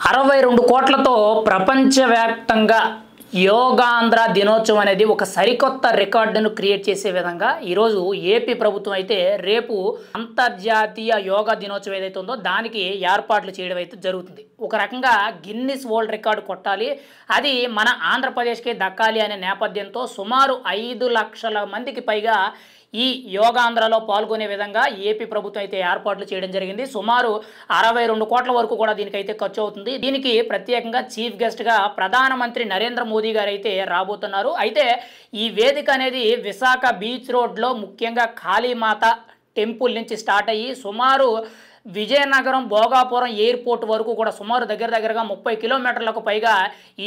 62 కోట్లతో ప్రపంచవ్యాప్తంగా యోగాంధ్ర దినోత్సవం అనేది ఒక సరికొత్త రికార్డును క్రియేట్ చేసే విధంగా ఈరోజు ఏపీ ప్రభుత్వం అయితే రేపు అంతర్జాతీయ యోగా దినోత్సవం ఏదైతే ఉందో దానికి ఏర్పాట్లు చేయడం అయితే జరుగుతుంది. ఒక రకంగా గిన్నిస్ వరల్డ్ రికార్డు కొట్టాలి, అది మన ఆంధ్రప్రదేశ్కి దక్కాలి అనే నేపథ్యంతో సుమారు 5 లక్షల మందికి పైగా ఈ యోగాంధ్రలో పాల్గొనే విధంగా ఏపీ ప్రభుత్వం అయితే ఏర్పాట్లు చేయడం జరిగింది. సుమారు 62 కోట్ల వరకు కూడా దీనికైతే ఖర్చు అవుతుంది. దీనికి ప్రత్యేకంగా చీఫ్ గెస్ట్గా ప్రధానమంత్రి నరేంద్ర మోదీ గారు అయితే రాబోతున్నారు. అయితే ఈ వేదిక అనేది విశాఖ బీచ్ రోడ్లో ముఖ్యంగా కాళీమాత టెంపుల్ నుంచి స్టార్ట్ అయ్యి సుమారు విజయనగరం భోగాపురం ఎయిర్పోర్ట్ వరకు కూడా సుమారు దగ్గరగా 30 కిలోమీటర్లకు పైగా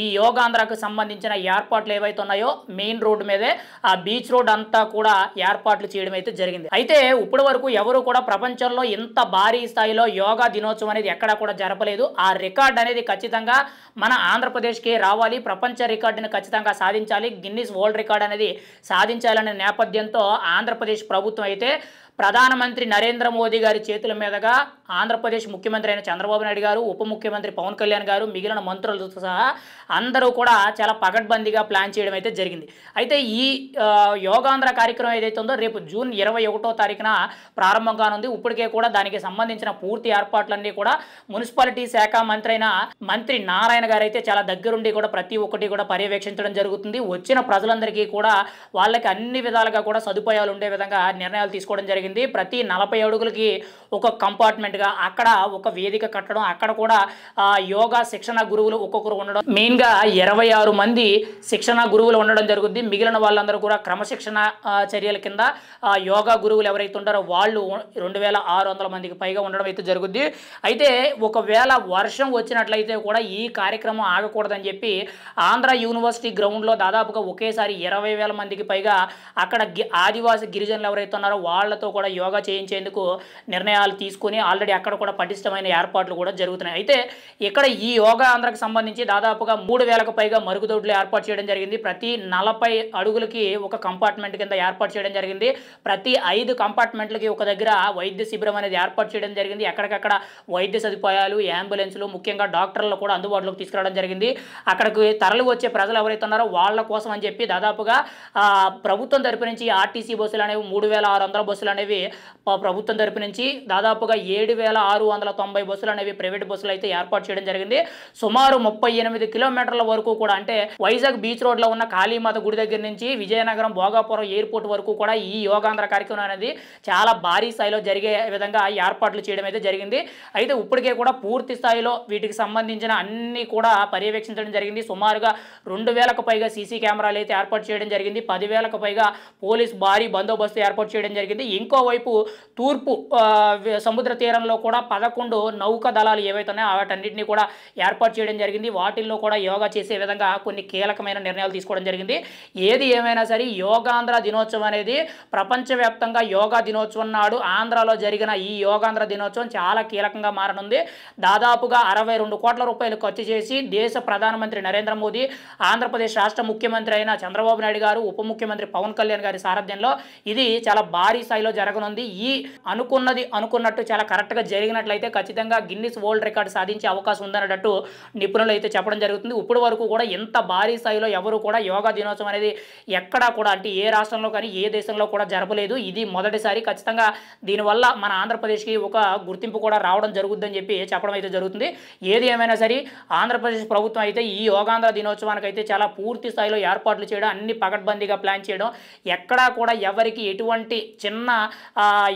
ఈ యోగాంధ్రకు సంబంధించిన ఏర్పాట్లు ఏవైతే ఉన్నాయో మెయిన్ రోడ్డు మీదే ఆ బీచ్ రోడ్ అంతా కూడా ఏర్పాట్లు చేయడం అయితే జరిగింది. అయితే ఇప్పటి వరకు ఎవరు కూడా ప్రపంచంలో ఇంత భారీ స్థాయిలో యోగా దినోత్సవం అనేది ఎక్కడా కూడా జరపలేదు. ఆ రికార్డ్ అనేది ఖచ్చితంగా మన ఆంధ్రప్రదేశ్కి రావాలి, ప్రపంచ రికార్డుని ఖచ్చితంగా సాధించాలి, గిన్నిస్ వరల్డ్ రికార్డ్ అనేది సాధించాలనే నేపథ్యంతో ఆంధ్రప్రదేశ్ ప్రభుత్వం అయితే ప్రధానమంత్రి నరేంద్ర మోదీ గారి చేతుల మీదుగా ఆంధ్రప్రదేశ్ ముఖ్యమంత్రి అయిన చంద్రబాబు నాయుడు గారు, ఉప ముఖ్యమంత్రి పవన్ కళ్యాణ్ గారు, మిగిలిన మంత్రులతో సహా అందరూ కూడా చాలా పకడ్బందీగా ప్లాన్ చేయడం అయితే జరిగింది. అయితే ఈ యోగాంధ్ర కార్యక్రమం ఏదైతే ఉందో రేపు జూన్ 21వ తారీఖున ప్రారంభం కానుంది. ఇప్పటికే కూడా దానికి సంబంధించిన పూర్తి ఏర్పాట్లన్నీ కూడా మున్సిపాలిటీ శాఖ మంత్రి అయిన మంత్రి నారాయణ గారు అయితే చాలా దగ్గరుండి కూడా ప్రతి ఒక్కటి కూడా పర్యవేక్షించడం జరుగుతుంది. వచ్చిన ప్రజలందరికీ కూడా వాళ్ళకి అన్ని విధాలుగా కూడా సదుపాయాలు ఉండే విధంగా నిర్ణయాలు తీసుకోవడం జరిగింది. ప్రతి 40 అడుగులకి ఒక కంపార్ట్మెంట్గా అక్కడ ఒక వేదిక కట్టడం, అక్కడ కూడా యోగా శిక్షణ గురువులు ఒక్కొక్కరు ఉండడం, మెయిన్గా 26 మంది శిక్షణ గురువులు ఉండడం జరుగుతుంది. మిగిలిన వాళ్ళందరూ కూడా క్రమశిక్షణ చర్యల కింద యోగా గురువులు ఎవరైతే ఉంటారో వాళ్ళు 2600 మందికి పైగా ఉండడం అయితే జరుగుద్ది. అయితే ఒకవేళ వర్షం వచ్చినట్లయితే కూడా ఈ కార్యక్రమం ఆగకూడదని చెప్పి ఆంధ్ర యూనివర్సిటీ గ్రౌండ్లో దాదాపుగా ఒకేసారి 20,000 మందికి పైగా అక్కడ ఆదివాసి గిరిజనులు ఎవరైతే ఉన్నారో వాళ్ళతో కూడా యోగా చేయించేందుకు నిర్ణయాలు తీసుకుని ఆల్రెడీ అక్కడ కూడా పటిష్టమైన ఏర్పాట్లు కూడా జరుగుతున్నాయి. అయితే ఇక్కడ ఈ యోగా ఆంధ్రకు సంబంధించి దాదాపుగా 3,000కు పైగా మరుగుదొడ్లు ఏర్పాటు చేయడం జరిగింది. ప్రతి 40 అడుగులకి ఒక కంపార్ట్మెంట్ కింద ఏర్పాటు చేయడం జరిగింది. ప్రతి 5 కంపార్ట్మెంట్లకి ఒక దగ్గర వైద్య శిబిరం అనేది ఏర్పాటు చేయడం జరిగింది. ఎక్కడికక్కడ వైద్య సదుపాయాలు, అంబులెన్సులు, ముఖ్యంగా డాక్టర్లు కూడా అందుబాటులోకి తీసుకురావడం జరిగింది. అక్కడికి తరలి వచ్చే ప్రజలు ఎవరైతే ఉన్నారో వాళ్ళ కోసం అని చెప్పి దాదాపుగా ప్రభుత్వం తరపు నుంచి ఆర్టీసీ బస్సులు అనేవి 3,600 బస్సులు అనేవి ప్రభుత్వం తరపు నుంచి, దాదాపుగా 7,690 బస్సులు అనేవి ప్రైవేట్ బస్సులు అయితే ఏర్పాటు చేయడం జరిగింది. సుమారు 38 కిలోమీటర్ల వరకు కూడా, అంటే వైజాగ్ బీచ్ రోడ్లో ఉన్న కాళీమాత గుడి దగ్గర నుంచి విజయనగరం భోగాపురం ఎయిర్పోర్ట్ వరకు కూడా ఈ యోగాంధ్ర కార్యక్రమం అనేది చాలా భారీ స్థాయిలో జరిగే విధంగా ఏర్పాట్లు చేయడం అయితే జరిగింది. అయితే ఇప్పటికే కూడా పూర్తి స్థాయిలో వీటికి సంబంధించిన అన్ని కూడా పర్యవేక్షించడం జరిగింది. సుమారుగా 2,000కు పైగా సీసీ కెమెరాలు అయితే ఏర్పాటు చేయడం జరిగింది. 10,000కు పైగా పోలీస్ భారీ బందోబస్తు ఏర్పాటు చేయడం జరిగింది. ఇంకోవైపు తూర్పు సముద్ర తీరంలో కూడా 11 నౌకా దళాలు ఏవైతే ఉన్నాయో వాటన్నిటిని కూడా ఏర్పాటు చేయడం జరిగింది. వాటిల్లో కూడా యోగా చేసే విధంగా కొన్ని కీలకమైన నిర్ణయాలు తీసుకోవడం జరిగింది. ఏది ఏమైనా సరే యోగాంధ్ర దినోత్సవం అనేది ప్రపంచవ్యాప్తంగా యోగా దినోత్సవం నాడు ఆంధ్రాలో జరిగిన ఈ యోగాంధ్ర దినోత్సవం చాలా కీలకంగా మారనుంది. దాదాపుగా 62 కోట్ల రూపాయలు ఖర్చు చేసి దేశ ప్రధానమంత్రి నరేంద్ర మోదీ, ఆంధ్రప్రదేశ్ రాష్ట్ర ముఖ్యమంత్రి అయిన చంద్రబాబు నాయుడు గారు, ఉప ముఖ్యమంత్రి పవన్ కళ్యాణ్ గారి సారథ్యంలో ఇది చాలా భారీ స్థాయిలో జరగనుంది. ఈ అనుకున్నది అనుకున్నట్టు చాలా కరెక్ట్గా జరిగినట్లయితే ఖచ్చితంగా గిన్నిస్ వరల్డ్ రికార్డు సాధించే అవకాశం ఉందన్నట్టు నిపుణులు అయితే చెప్పడం జరుగుతుంది. ఇప్పటి వరకు కూడా ఎంత భారీ స్థాయిలో ఎవరు కూడా యోగా దినోత్సవం అనేది ఎక్కడా కూడా, అంటే ఏ రాష్ట్రంలో కానీ ఏ దేశంలో కూడా జరపలేదు. ఇది మొదటిసారి. ఖచ్చితంగా దీనివల్ల మన ఆంధ్రప్రదేశ్కి ఒక గుర్తింపు కూడా రావడం జరుగుతుందని చెప్పి చెప్పడం అయితే జరుగుతుంది. ఏది ఏమైనా సరే ఆంధ్రప్రదేశ్ ప్రభుత్వం అయితే ఈ యోగాంధ్ర దినోత్సవానికి అయితే చాలా పూర్తి స్థాయిలో ఏర్పాట్లు చేయడం, అన్ని పకడ్బందీగా ప్లాన్ చేయడం, ఎక్కడా కూడా ఎవరికి ఎటువంటి చిన్న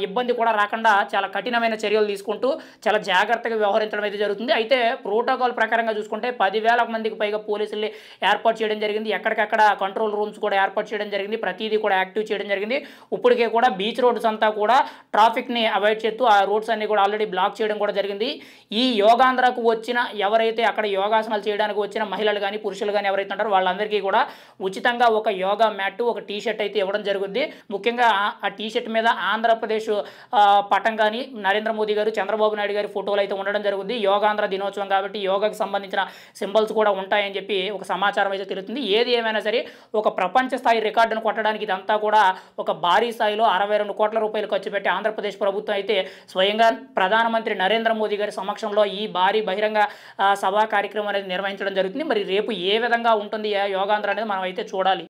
ఇబ్బంది కూడా రాకుండా చాలా కఠినమైన చర్యలు తీసుకుంటూ చాలా జాగ్రత్తగా వ్యవహరించడం అయితే జరుగుతుంది. అయితే ప్రోటోకాల్ ప్రకారంగా చూసుకుంటే 10,000 మందికి పైగా పోలీసుల్ని ఏర్పాటు చేయడం జరిగింది. ఎక్కడికక్కడ కంట్రోల్ రూమ్స్ కూడా ఏర్పాటు చేయడం జరిగింది. ప్రతిదీ కూడా యాక్టివ్ చేయడం జరిగింది. ఇప్పటికే కూడా బీచ్ రోడ్స్ అంతా కూడా ట్రాఫిక్ని అవాయిడ్ చేస్తూ ఆ రోడ్స్ అన్ని కూడా ఆల్రెడీ బ్లాక్ చేయడం కూడా జరిగింది. ఈ యోగాంధ్రకు వచ్చిన ఎవరైతే అక్కడ యోగాసనాలు చేయడానికి వచ్చిన మహిళలు కానీ పురుషులు కానీ ఎవరైతే ఉంటారో వాళ్ళందరికీ కూడా ఉచితంగా ఒక యోగా మ్యాట్, ఒక టీ షర్ట్ అయితే ఇవ్వడం జరుగుద్ది. ముఖ్యంగా ఆ టీ షర్ట్ మీద ఆంధ్రప్రదేశ్ పటం కానీ నరేంద్ర మోదీ గారు చంద్రబాబు నాయుడు గారి ఫోటోలు అయితే ఉండడం జరుగుతుంది. యోగాంధ్ర దినోత్సవం కాబట్టి యోగాకి సంబంధించిన సింబల్స్ కూడా ఉంటాయని చెప్పి ఒక సమాచారం అయితే తెలుస్తుంది. ఏది ఏమైనా సరే ఒక ప్రపంచ స్థాయి రికార్డును కొట్టడానికి ఇదంతా కూడా ఒక భారీ స్థాయిలో 62 కోట్ల రూపాయలు ఖర్చు పెట్టి ఆంధ్రప్రదేశ్ ప్రభుత్వం అయితే స్వయంగా ప్రధానమంత్రి నరేంద్ర మోదీ గారి సమక్షంలో ఈ భారీ బహిరంగ సభా కార్యక్రమం అనేది నిర్వహించడం జరుగుతుంది. మరి రేపు ఏ విధంగా ఉంటుంది యోగాంధ్ర అనేది మనం అయితే చూడాలి.